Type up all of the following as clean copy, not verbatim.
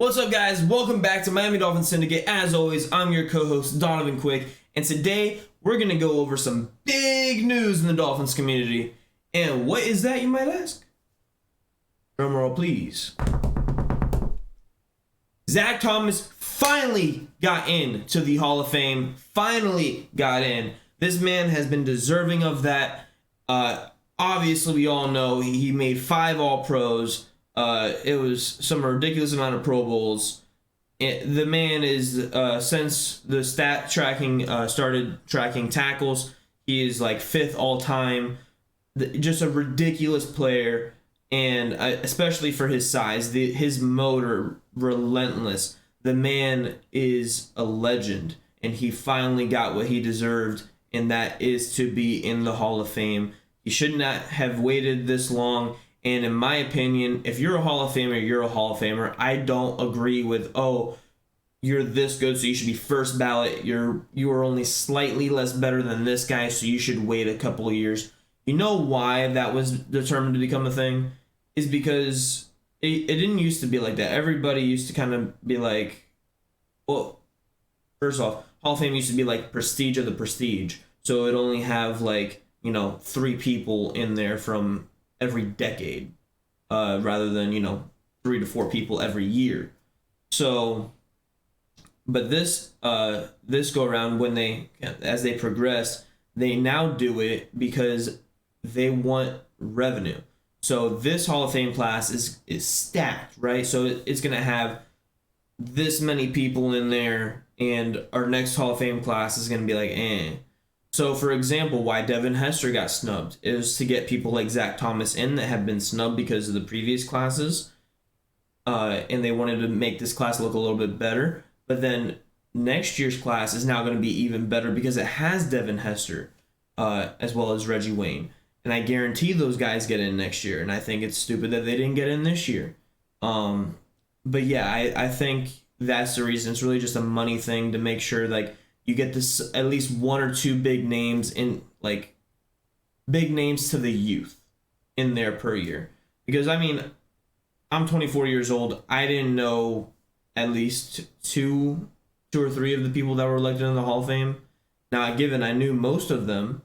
What's up, guys? Welcome back to Miami Dolphins Syndicate. As always, I'm your co-host, Donovan Quick, and today we're going to go over some big news in the Dolphins community. And what is that, you might ask? Drumroll, please. Zach Thomas finally got into the Hall of Fame. Finally got in. This man has been deserving of that. Obviously, we all know he made 5 All-Pros. It was some ridiculous amount of Pro Bowls. The man is, since the stat tracking started tracking tackles, he is like 5th all time. Just a ridiculous player, and especially for his size, his motor relentless. The man is a legend, and he finally got what he deserved, and that is to be in the Hall of Fame. He should not have waited this long. And in my opinion, if you're a Hall of Famer, you're a Hall of Famer. I don't agree with, oh, you're this good, so you should be first ballot. You are only slightly less better than this guy, so you should wait a couple of years. You know why that was determined to become a thing? Is because it didn't used to be like that. Everybody used to kind of be like, well, first off, Hall of Fame used to be like prestige of the prestige. So it'd only have 3 people in there from every decade, rather than 3 to 4 people every year. So, but this go around, as they progress, they now do it because they want revenue. So this Hall of Fame class is stacked, right? So it's gonna have this many people in there, and our next Hall of Fame class is gonna be like, eh. So, for example, why Devin Hester got snubbed is to get people like Zach Thomas in that have been snubbed because of the previous classes, and they wanted to make this class look a little bit better. But then next year's class is now going to be even better because it has Devin Hester, as well as Reggie Wayne. And I guarantee those guys get in next year, and I think it's stupid that they didn't get in this year. But yeah, I think that's the reason. It's really just a money thing to make sure you get this at least 1 or 2 big names big names to the youth in there per year. Because I'm 24 years old. I didn't know at least two or 3 of the people that were elected in the Hall of Fame. Now, given I knew most of them,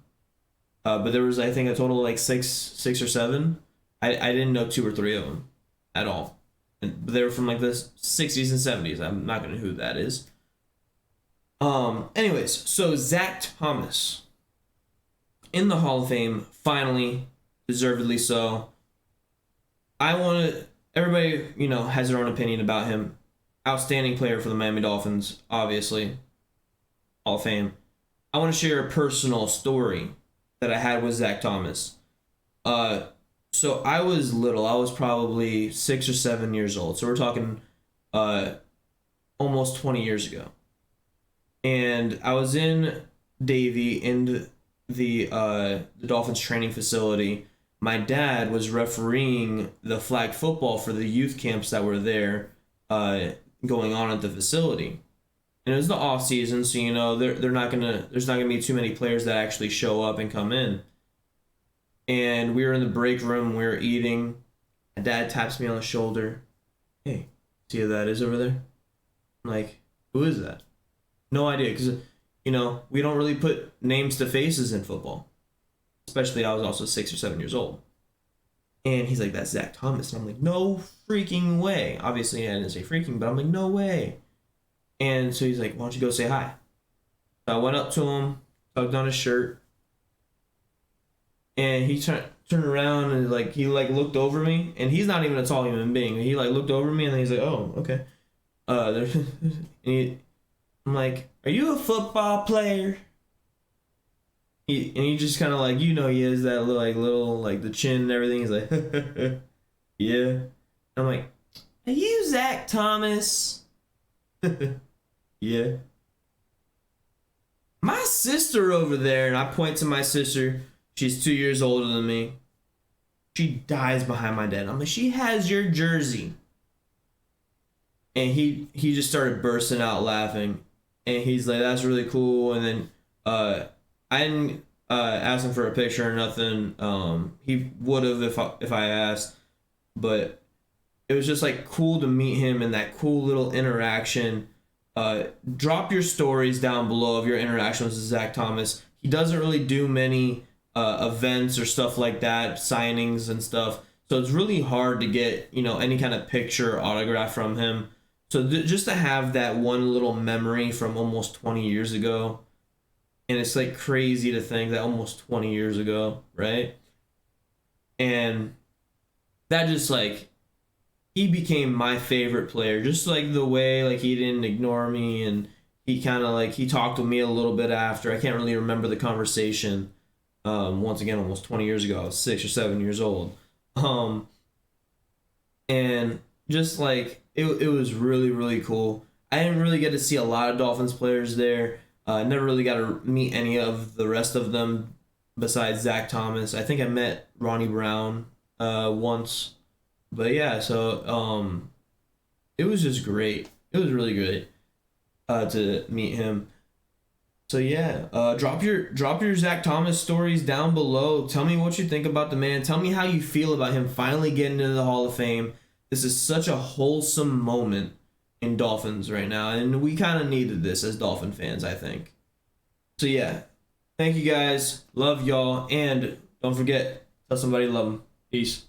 but there was, I think, a total of 6 or 7. I didn't know 2 or 3 of them at all. But they were from the 60s and 70s. I'm not gonna know who that is. Anyways, so Zach Thomas in the Hall of Fame, finally, deservedly so. Everybody, has their own opinion about him. Outstanding player for the Miami Dolphins, obviously. Hall of Fame. I want to share a personal story that I had with Zach Thomas. So I was little. I was probably 6 or 7 years old. So we're talking, almost 20 years ago. And I was in Davie in the Dolphins training facility. My dad was refereeing the flag football for the youth camps that were there, going on at the facility. And it was the off season, so there's not gonna be too many players that actually show up and come in. And we were in the break room, we were eating. My dad taps me on the shoulder. Hey, see who that is over there? I'm like, who is that? No idea, because, we don't really put names to faces in football. Especially, I was also 6 or 7 years old. And he's like, that's Zach Thomas. And I'm like, no freaking way. Obviously, I didn't say freaking, but I'm like, no way. And so he's like, why don't you go say hi? So I went up to him, tugged on his shirt. And he turned around and, he looked over me. And he's not even a tall human being. He, looked over me, and then he's like, oh, okay. I'm like, are you a football player? He just kind of he has that little the chin and everything. He's like, yeah. I'm like, are you Zach Thomas? Yeah. My sister over there, and I point to my sister. She's 2 years older than me. She dies behind my dad. I'm like, she has your jersey. And he just started bursting out laughing. And he's like, that's really cool. And then I didn't ask him for a picture or nothing. He would have if I asked. But it was just like cool to meet him and that cool little interaction. Drop your stories down below of your interaction with Zach Thomas. He doesn't really do many events or stuff like that, signings and stuff. So it's really hard to get, any kind of picture or autograph from him. So just to have that one little memory from almost 20 years ago, and it's like crazy to think that almost 20 years ago, right? And that just like, he became my favorite player, just like the way like he didn't ignore me, and he kind of like he talked with me a little bit after. I can't really remember the conversation. Once again, almost 20 years ago, I was 6 or 7 years old. And just like it was really, really cool. I didn't really get to see a lot of Dolphins players there. Never really got to meet any of the rest of them besides Zach Thomas. I think I met Ronnie Brown once. But yeah, so it was just great. It was really great to meet him. So yeah, drop your Zach Thomas stories down below. Tell me what you think about the man. Tell me how you feel about him finally getting into the Hall of Fame. This is such a wholesome moment in Dolphins right now, and we kind of needed this as Dolphin fans, I think. So yeah, thank you guys. Love y'all, and don't forget, tell somebody you love them. Peace.